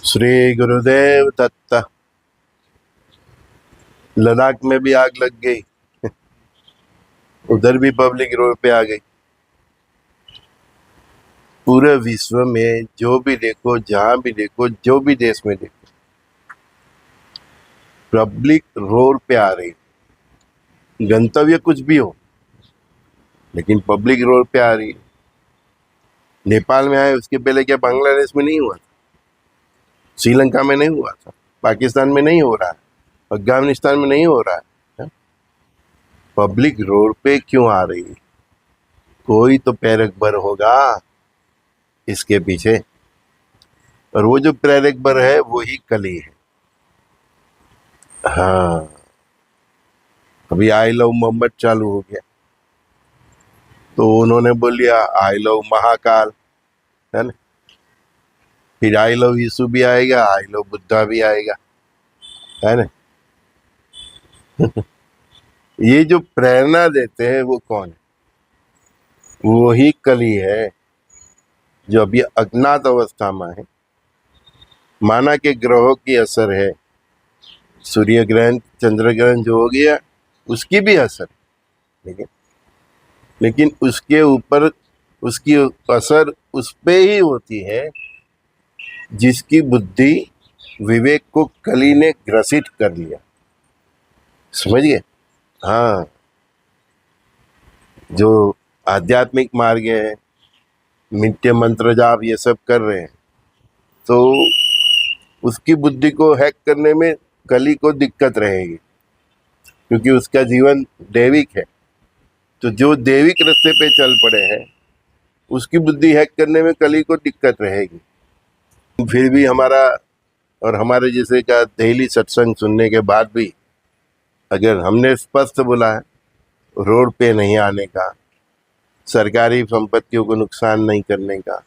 श्री गुरुदेव दत्त। लद्दाख में भी आग लग गई, उधर भी पब्लिक रोड पे आ गई। पूरे विश्व में जो भी देखो, जहां भी देखो, जो भी देश में देखो, पब्लिक रोड पे आ रही। गंतव्य कुछ भी हो, लेकिन पब्लिक रोड पे आ रही। नेपाल में आए, उसके पहले क्या बांग्लादेश में नहीं हुआ था? श्रीलंका में नहीं हुआ था? पाकिस्तान में नहीं हो रहा है? अफगानिस्तान में नहीं हो रहा है? पब्लिक रोड पे क्यों आ रही? कोई तो प्रेरक होगा इसके पीछे, और वो जो प्रेरक है वो ही कली है। हाँ, अभी आई लव मोहम्मद चालू हो गया, तो उन्होंने बोल लिया आई लव महाकाल, है ना। फिर आई लव यीशु भी आएगा, आई लव बुद्धा भी आएगा, है ना। ये जो प्रेरणा देते हैं वो कौन है? वो ही कली है, जो अभी अज्ञात अवस्था में है। माना के ग्रहों की असर है, सूर्य ग्रहण, चंद्र ग्रहण जो हो गया उसकी भी असर है, लेकिन उसके ऊपर उसकी असर उस पे ही होती है जिसकी बुद्धि विवेक को कली ने ग्रसित कर लिया। समझिए। हाँ, जो आध्यात्मिक मार्ग है, नित्य मंत्र जाप ये सब कर रहे हैं, तो उसकी बुद्धि को हैक करने में कली को दिक्कत रहेगी, क्योंकि उसका जीवन दैविक है। तो जो दैविक रास्ते पे चल पड़े हैं उसकी बुद्धि हैक करने में कली को दिक्कत रहेगी। फिर भी हमारा और हमारे जैसे का डेली सत्संग सुनने के बाद भी अगर हमने स्पष्ट बोला है रोड पे नहीं आने का, सरकारी संपत्तियों को नुकसान नहीं करने का,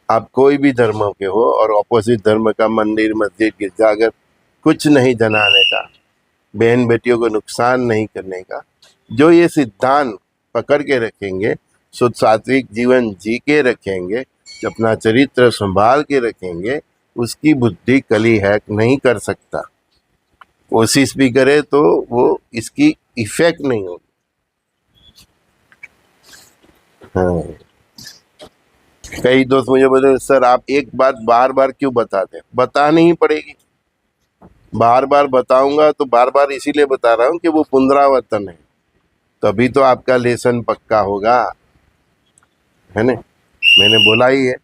आप कोई भी धर्म के हो और ऑपोजिट धर्म का मंदिर, मस्जिद, गिरजाघर कुछ नहीं जलाने का, बहन बेटियों को नुकसान नहीं करने का, जो ये सिद्धांत पकड़ के रखेंगे, शुद्ध सात्विक जीवन जी के रखेंगे, अपना चरित्र संभाल के रखेंगे, उसकी बुद्धि कली हैक नहीं कर सकता। कोशिश भी करे तो वो इसकी इफेक्ट नहीं होगी। हाँ, कई दोस्त मुझे बोले सर आप एक बात बार बार क्यों बताते हैं? बतानी ही पड़ेगी। बार बार बताऊंगा तो बार बार इसीलिए बता रहा हूँ कि वो पुनरावर्तन है, तभी तो आपका लेसन पक्का होगा, है ना। मैंने बोला ही है,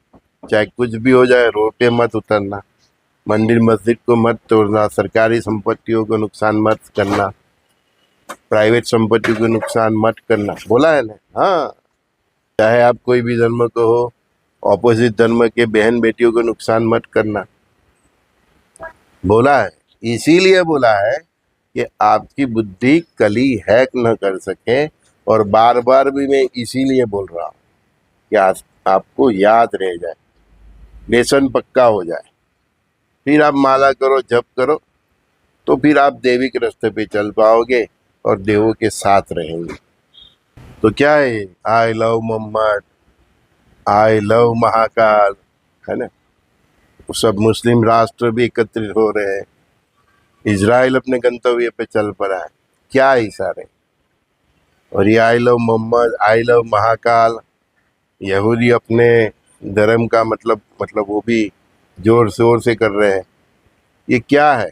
चाहे कुछ भी हो जाए रोड पे मत उतरना, मंदिर मस्जिद को मत तोड़ना, सरकारी संपत्तियों को नुकसान मत करना, प्राइवेट संपत्ति को नुकसान मत करना, बोला है ना। हाँ, चाहे आप कोई भी धर्म को हो, ऑपोजिट धर्म के बहन बेटियों को नुकसान मत करना, बोला है। इसीलिए बोला है कि आपकी बुद्धि कली हैक न कर सके, और बार बार भी मैं इसीलिए बोल रहा हूँ कि आपको याद रह जाए, लेसन पक्का हो जाए, फिर आप माला करो, जप करो, तो फिर आप दैविक रास्ते पे चल पाओगे और देवों के साथ रहेंगे। तो क्या है, I love Mohammad, I love Mahakal, है ना। सब मुस्लिम राष्ट्र भी एकत्रित हो रहे हैं, इजराइल अपने गंतव्य पे चल पड़ा है, क्या इशारे। और ये I love Mohammad, I love Mahakal, यहूदी अपने धर्म का मतलब वो भी जोर शोर से कर रहे हैं। ये क्या है?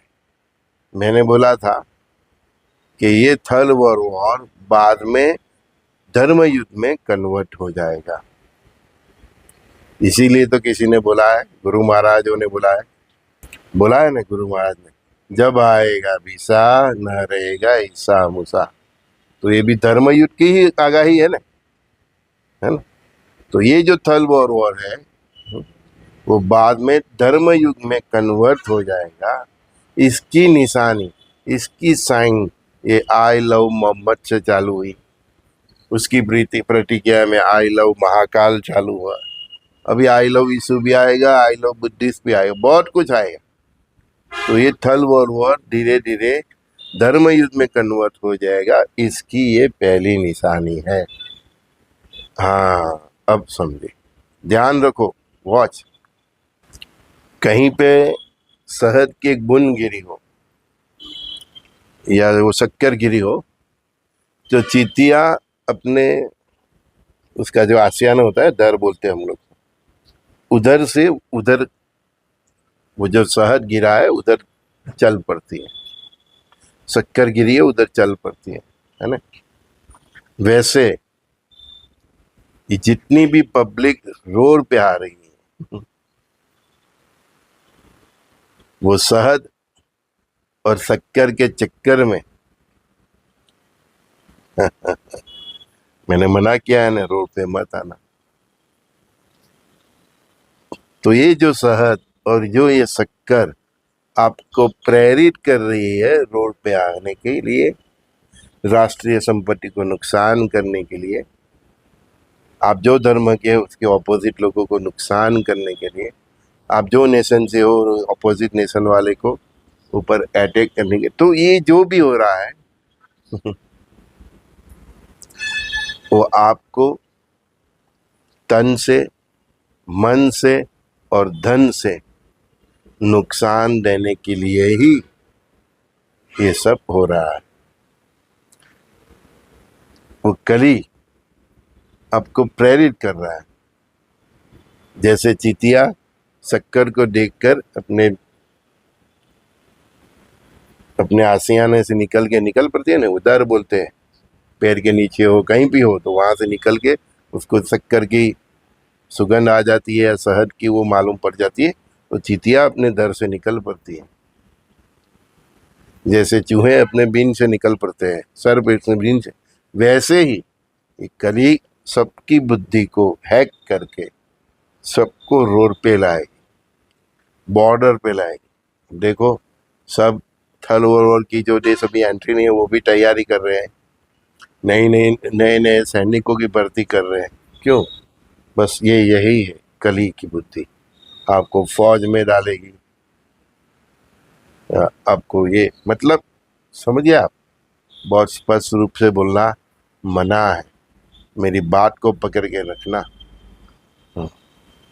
मैंने बोला था कि ये थर्ड वर्ल्ड वॉर बाद में धर्म युद्ध में कन्वर्ट हो जाएगा। इसीलिए तो किसी ने बोला है, गुरु महाराजों ने बोला है ना, गुरु महाराज ने, जब आएगा भीसा न रहेगा ईसा मूसा। तो ये भी धर्म युद्ध की ही आगाही है ना, है ना। तो ये जो थर्ड वर्ल्ड वॉर है वो बाद में धर्म युग में कन्वर्ट हो जाएगा। इसकी निशानी, इसकी साइन ये आई लव मोहम्मद से चालू हुई, उसकी प्रतिक्रिया में आई लव महाकाल चालू हुआ, अभी आई लव यीशु भी आएगा, आई लव बुद्धिस्ट भी आएगा, बहुत कुछ आएगा। तो ये थर्ड वर्ल्ड वॉर धीरे धीरे धर्म युद्ध में कन्वर्ट हो जाएगा, इसकी ये पहली निशानी है। हाँ, अब समझे, ध्यान रखो, वॉच। कहीं पे शहद की एक बूंद गिरी हो या वो शक्कर गिरी हो, जो चींटियां अपने उसका जो आशियाना होता है, दर बोलते हैं हम लोग, उधर से उधर वो जो शहद गिरा है उधर चल पड़ती है, शक्कर गिरी है उधर चल पड़ती है ना। वैसे ये जितनी भी पब्लिक रोड पे आ रही है, वो शहद और शक्कर के चक्कर में मैंने मना किया है ना, रोड पे मत आना। तो ये जो शहद और जो ये शक्कर आपको प्रेरित कर रही है रोड पे आने के लिए, राष्ट्रीय संपत्ति को नुकसान करने के लिए, आप जो धर्म के उसके ऑपोजिट लोगों को नुकसान करने के लिए, आप जो नेशन से हो ऑपोजिट नेशन वाले को ऊपर अटैक करने के, तो ये जो भी हो रहा है वो आपको तन से, मन से और धन से नुकसान देने के लिए ही ये सब हो रहा है। वो कली आपको प्रेरित कर रहा है। जैसे चींटियां शक्कर को देखकर अपने आशियाने से निकल पड़ती है ना, उधर बोलते हैं, पैर के नीचे हो कहीं भी हो तो वहां से निकल के उसको शक्कर की सुगंध आ जाती है या शहद की वो मालूम पड़ जाती है, तो चींटियां अपने दर से निकल पड़ती है। जैसे चूहे अपने बीन से निकल पड़ते हैं, सर पे अपने बीन से, वैसे ही ये कली सबकी बुद्धि को हैक करके सबको रोड पे लाएगी, बॉर्डर पे लाएगी। देखो सब थल ओवर की जो देश अभी एंट्री नहीं है वो भी तैयारी कर रहे हैं, नए सैनिकों की भर्ती कर रहे हैं। क्यों? बस यही है कली की बुद्धि, आपको फौज में डालेगी, आपको ये मतलब समझिए आप, बहुत स्पष्ट रूप से बोलना मना है, मेरी बात को पकड़ के रखना।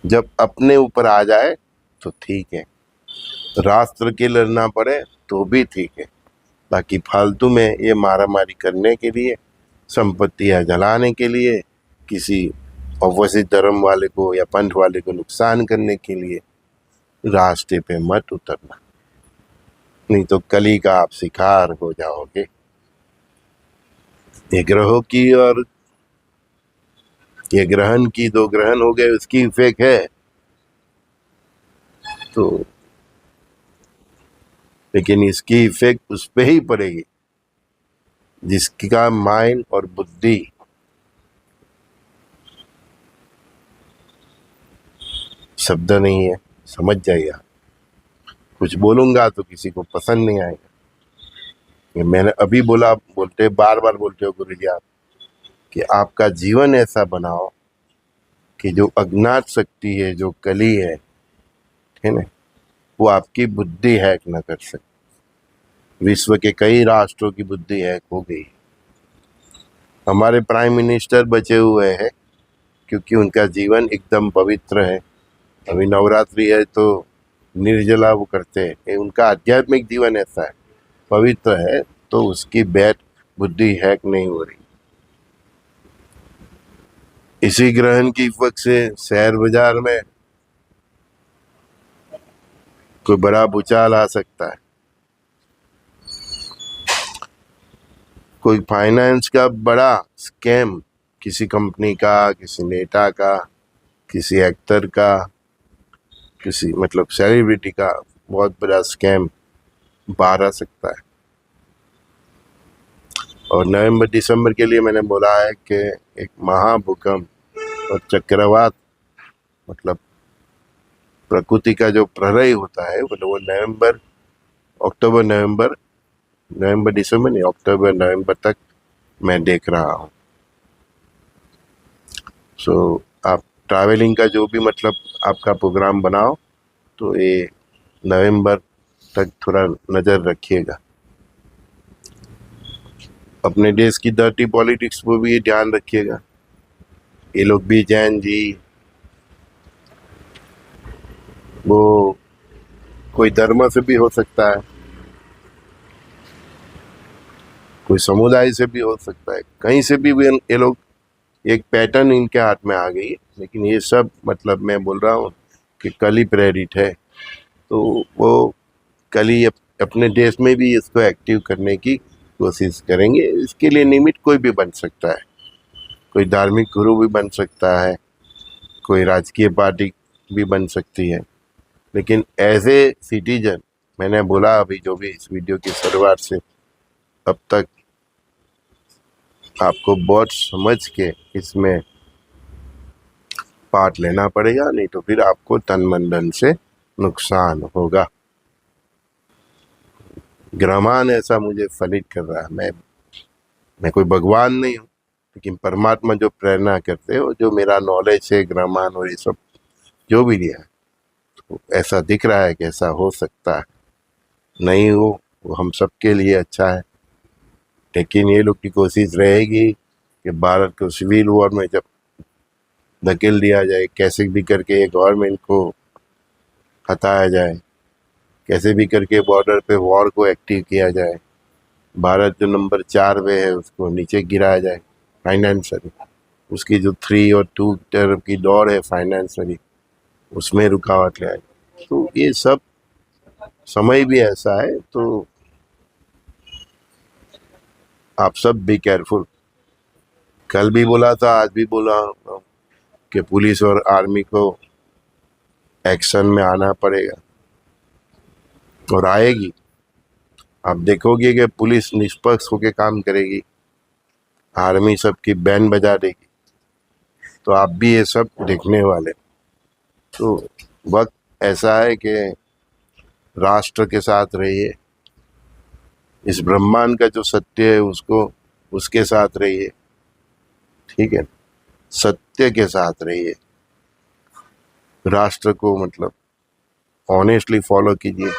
जब अपने ऊपर आ जाए तो ठीक है, राष्ट्र के लड़ना पड़े तो भी ठीक है, बाकी फालतू में ये मारामारी करने के लिए, संपत्तियां जलाने के लिए, किसी अवश्य धर्म वाले को या पंथ वाले को नुकसान करने के लिए रास्ते पे मत उतरना, नहीं तो कली का आप शिकार हो जाओगे। ये ग्रहों की और ये ग्रहण की, 2 ग्रहण हो गए, उसकी इफेक्ट है तो, लेकिन इसकी इफेक्ट उस पे ही पड़ेगी जिसका माइंड और बुद्धि शब्द नहीं है, समझ जाइए आप। कुछ बोलूंगा तो किसी को पसंद नहीं आएगा, ये मैंने अभी बोला, बोलते बार बार बोलते हो गुरु जी आप, कि आपका जीवन ऐसा बनाओ कि जो अज्ञात शक्ति है, जो कली है ना, वो आपकी बुद्धि हैक न कर सके। विश्व के कई राष्ट्रों की बुद्धि हैक हो गई, हमारे प्राइम मिनिस्टर बचे हुए हैं क्योंकि उनका जीवन एकदम पवित्र है। अभी नवरात्रि है तो निर्जला वो करते हैं, उनका आध्यात्मिक जीवन ऐसा है, पवित्र है, तो उसकी बैठ बुद्धि हैक नहीं हो रही। इसी ग्रहण की वक्त से शेयर बाजार में कोई बड़ा भूचाल आ सकता है, कोई फाइनेंस का बड़ा स्कैम, किसी कंपनी का, किसी नेता का, किसी एक्टर का, किसी मतलब सेलिब्रिटी का बहुत बड़ा स्कैम बाहर आ सकता है। और नवंबर दिसंबर के लिए मैंने बोला है कि एक महाभूकंप और चक्रवात, मतलब प्रकृति का जो प्रलय होता है वो नवंबर दिसंबर नहीं, अक्टूबर नवंबर तक मैं देख रहा हूँ। सो आप ट्रैवलिंग का जो भी मतलब आपका प्रोग्राम बनाओ तो ये नवंबर तक थोड़ा नज़र रखिएगा। अपने देश की डर्टी पॉलिटिक्स को भी ध्यान रखिएगा। ये लोग भी, जैन जी, वो कोई धर्म से भी हो सकता है, कोई समुदाय से भी हो सकता है, कहीं से भी ये लोग, एक पैटर्न इनके हाथ में आ गई है। लेकिन ये सब मतलब मैं बोल रहा हूँ कि कल ही प्रेरित है, तो वो कल ही अपने देश में भी इसको एक्टिव करने की कोशिश करेंगे। इसके लिए निमित्त कोई भी बन सकता है, कोई धार्मिक गुरु भी बन सकता है, कोई राजकीय पार्टी भी बन सकती है। लेकिन एज ए सिटीजन, मैंने बोला अभी जो भी इस वीडियो की शुरुआत से अब तक, आपको बहुत समझ के इसमें पार्ट लेना पड़ेगा, नहीं तो फिर आपको तन मन धन से नुकसान होगा। ग्रामान ऐसा मुझे फलित कर रहा है। मैं कोई भगवान नहीं हूँ, लेकिन परमात्मा जो प्रेरणा करते हो, जो मेरा नॉलेज है ग्रामान और ये सब जो भी लिया है, तो ऐसा दिख रहा है कि ऐसा हो सकता है। नहीं हो वो हम सबके लिए अच्छा है, लेकिन ये लोग की कोशिश रहेगी कि भारत को सिविल वॉर में जब धकेल दिया जाए, कैसे भी करके गवर्नमेंट को हटाया जाए, कैसे भी करके बॉर्डर पे वॉर को एक्टिव किया जाए, भारत जो नंबर 4 पे है उसको नीचे गिराया जाए फाइनेंशियली, उसकी जो 3 और 2 तरफ की दौड़ है फाइनेंशियली, उसमें रुकावट ले आए। तो ये सब समय भी ऐसा है, तो आप सब बी केयरफुल। कल भी बोला था, आज भी बोला कि पुलिस और आर्मी को एक्शन में आना पड़ेगा, और आएगी। आप देखोगे कि पुलिस निष्पक्ष होकर काम करेगी, आर्मी सबकी बैंड बजा देगी, तो आप भी ये सब देखने वाले। तो वक्त ऐसा है कि राष्ट्र के साथ रहिए, इस ब्रह्मांड का जो सत्य है उसको उसके साथ रहिए, ठीक है, सत्य के साथ रहिए, राष्ट्र को मतलब ऑनेस्टली फॉलो कीजिए,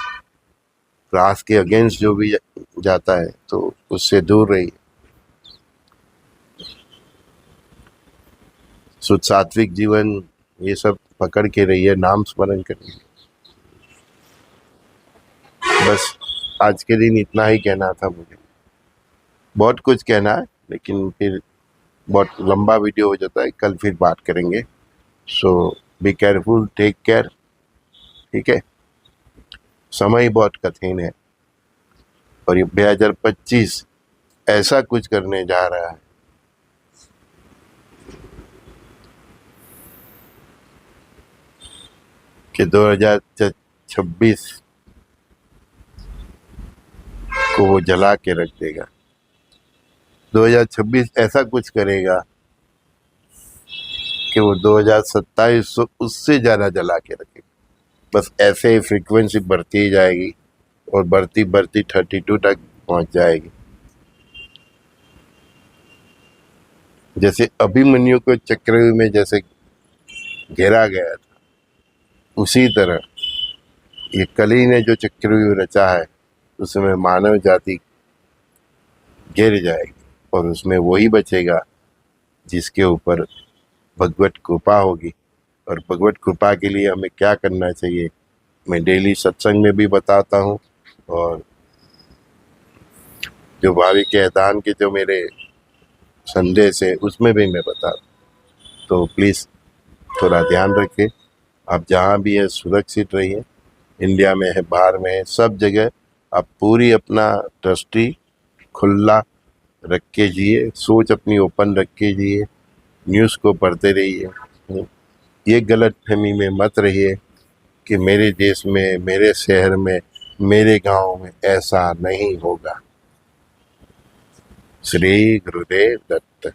राष्ट्र के अगेंस्ट जो भी जाता है तो उससे दूर रहिए, शुद्ध सात्विक जीवन ये सब पकड़ के रहिए, नाम स्मरण करिए। बस आज के दिन इतना ही कहना था मुझे। बहुत कुछ कहना है, लेकिन फिर बहुत लंबा वीडियो हो जाता है, कल फिर बात करेंगे। सो बी केयरफुल, टेक केयर, ठीक है। समय बहुत कठिन है, और ये 2025 ऐसा कुछ करने जा रहा है कि 2026 को वो जला के रख देगा। 2026 ऐसा कुछ करेगा कि वो 2027 उससे ज़्यादा जला के रखेगा। बस ऐसे ही फ्रीक्वेंसी बढ़ती ही जाएगी, और बढ़ती बढ़ती 32 तक पहुंच जाएगी। जैसे अभिमन्यु को चक्रव्यूह में जैसे घेरा गया था, उसी तरह ये कली ने जो चक्रव्यूह रचा है उसमें मानव जाति गिर जाएगी, और उसमें वही बचेगा जिसके ऊपर भगवत कृपा होगी। और भगवत कृपा के लिए हमें क्या करना चाहिए, मैं डेली सत्संग में भी बताता हूँ, और जो भावी के दान के जो मेरे संदेश है उसमें भी मैं बता। तो प्लीज़ थोड़ा ध्यान रखिए, आप जहाँ भी है सुरक्षित रहिए, इंडिया में है बाहर में है, सब जगह आप पूरी अपना दृष्टि खुला रख के जिए, सोच अपनी ओपन रख के जिए, न्यूज़ को पढ़ते रहिए। ये गलत फहमी में मत रहिए कि मेरे देश में, मेरे शहर में, मेरे गांव में ऐसा नहीं होगा। श्री गुरुदेव दत्त।